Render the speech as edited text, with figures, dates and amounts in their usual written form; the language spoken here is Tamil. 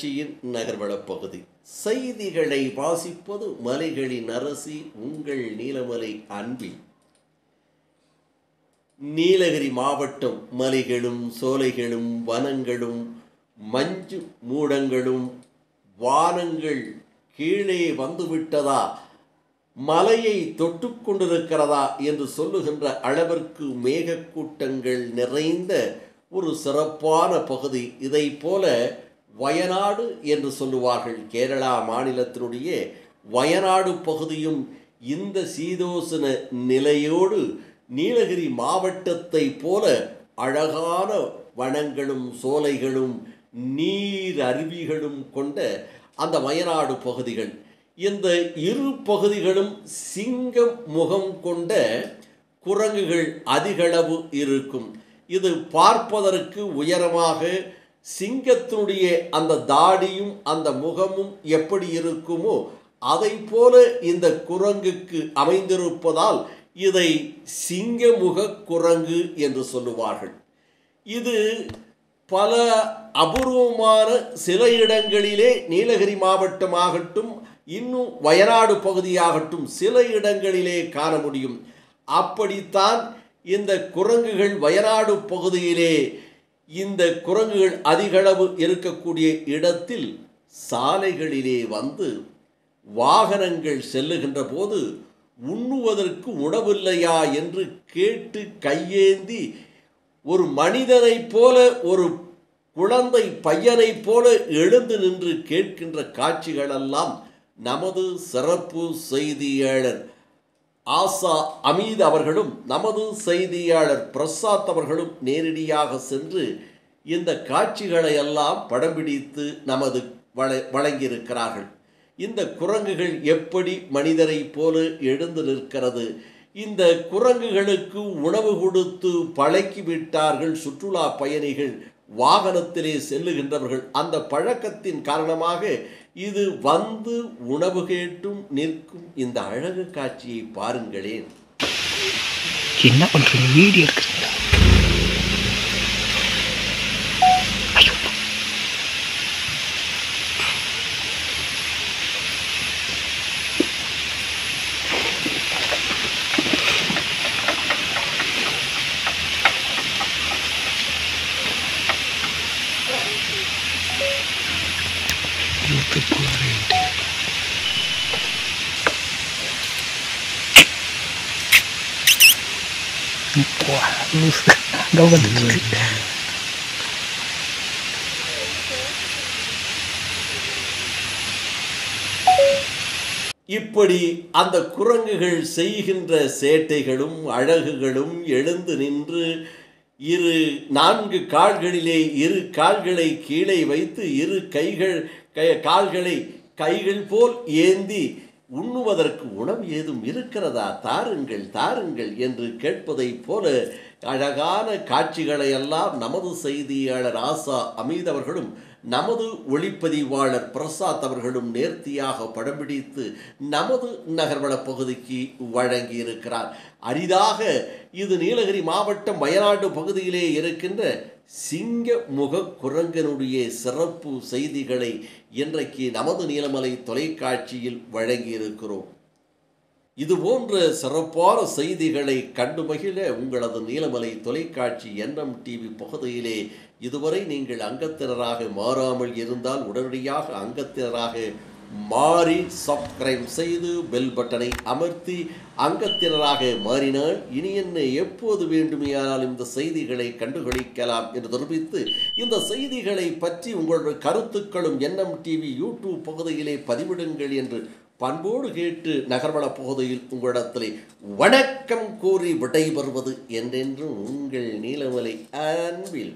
தொலைக்காட்சியின் நகர்வளப் பகுதி. செய்திகளை வாசிப்பது மலைகளின் அரசி உங்கள் நீலமலை அன்பில். நீலகிரி மாவட்டம் மலைகளும் சோலைகளும் வனங்களும் மஞ்சு மூடங்களும் வானங்கள் கீழே வந்துவிட்டதா, மலையை தொட்டு கொண்டிருக்கிறதா என்று சொல்லுகின்ற அளவிற்கு மேகக்கூட்டங்கள் நிறைந்த ஒரு சிறப்பான பகுதி. இதை போல வயநாடு என்று சொல்லுவார்கள். கேரளா மாநிலத்தினுடைய வயநாடு பகுதியும் இந்த சீதோசன நிலையோடு நீலகிரி மாவட்டத்தை போல அழகான வனங்களும் சோலைகளும் நீர் அருவிகளும் கொண்ட அந்த வயநாடு பகுதிகள். இந்த இரு பகுதிகளும் சிங்கம் முகம் கொண்ட குரங்குகள் அதிகளவு இருக்கும். இது பார்ப்பதற்கு உயரமாக சிங்கத்தினுடைய அந்த தாடியும் அந்த முகமும் எப்படி இருக்குமோ அதை போல இந்த குரங்குக்கு அமைந்திருப்பதால் இதை சிங்கமுக குரங்கு என்று சொல்லுவார்கள். இது பல அபூர்வமான சில இடங்களிலே நீலகிரி மாவட்டமாகட்டும் இன்னும் வயநாடு பகுதியாகட்டும் சில இடங்களிலே காண முடியும். அப்படித்தான் இந்த குரங்குகள் வயநாடு பகுதியிலே இந்த குரங்குகள் அதிகளவு இருக்கக்கூடிய இடத்தில் சாலைகளிலே வந்து வாகனங்கள் செல்லுகின்ற போது உண்ணுவதற்கு உணவில்லையா என்று கேட்டு கையேந்தி ஒரு மனிதனைப் போல ஒரு குழந்தை பையனைப் போல எழுந்து நின்று கேட்கின்ற காட்சிகளெல்லாம் நமது சிறப்பு செய்தியாளர் ஆசா அமீத் அவர்களும் நமது செய்தியாளர் பிரசாத் அவர்களும் நேரடியாக சென்று இந்த காட்சிகளை எல்லாம் படம் பிடித்து நமது வழங்கியிருக்கிறார்கள். இந்த குரங்குகள் எப்படி மனிதரை போல எழுந்து நிற்கிறது, இந்த குரங்குகளுக்கு உணவு கொடுத்து பழக்கிவிட்டார்கள் சுற்றுலா பயணிகள், வாகனத்திலே செல்லுகின்றவர்கள். அந்த பழக்கத்தின் காரணமாக இது வந்து உணவு கேட்டும் நிற்கும் இந்த அழகு காட்சியை பாருங்களேன். என்ன பண்றீங்க? வீடியோ எடுக்கிறீங்களா? இப்படி அந்த குரங்குகள் செய்கின்ற சேட்டைகளும் அழகுகளும் எழுந்து நின்று இரு 4 கால்களிலே இரு கால்களை கீழே வைத்து இரு கால்களை கைகள் போல் ஏந்தி உண்ணுவதற்கு உணவு ஏதும் இருக்கிறதா, தாருங்கள் தாருங்கள் என்று கேட்பதைப் போல அழகான காட்சிகளை எல்லாம் நமது செய்தியாளர் ஆசா அமீத் அவர்களும் நமது ஒளிப்பதிவாளர் பிரசாத் அவர்களும் நேர்த்தியாக படம் பிடித்து நமது நகர்வள பகுதிக்கு வழங்கியிருக்கிறார். அரிதாக இது நீலகிரி மாவட்டம் வயநாடு பகுதியிலே இருக்கின்ற சிங்க முக குரங்கனுடைய சிறப்பு செய்திகளை இன்றைக்கு நமது நீலமலை தொலைக்காட்சியில் வழங்கியிருக்கிறோம். இதுபோன்ற சிறப்பான செய்திகளை கண்டு மகிழ உங்களது நீலமலை தொலைக்காட்சி NMTV பகுதியிலே இதுவரை நீங்கள் அங்கத்தினராக மாறாமல் இருந்தால் உடனடியாக அங்கத்தினராக மாறி சப்ஸ்கிரைப் செய்து பெல் பட்டனை அமர்த்தி அங்கத்தினராக மாறினால் இனி என்ன எப்போது வேண்டுமையானால் இந்த செய்திகளை கண்டுகளிக்கலாம் என்று தெரிவித்து, இந்த செய்திகளை பற்றி உங்களுடைய கருத்துக்களும் NMTV யூடியூப் பகுதியிலே பதிவிடுங்கள் என்று பண்போடு கேட்டு நகர்வள பகுதியில் உங்களிடத்திலே வணக்கம் கூறி விடைபெறுவது என்றென்றும் உங்கள் நீலமலை அன்பில்.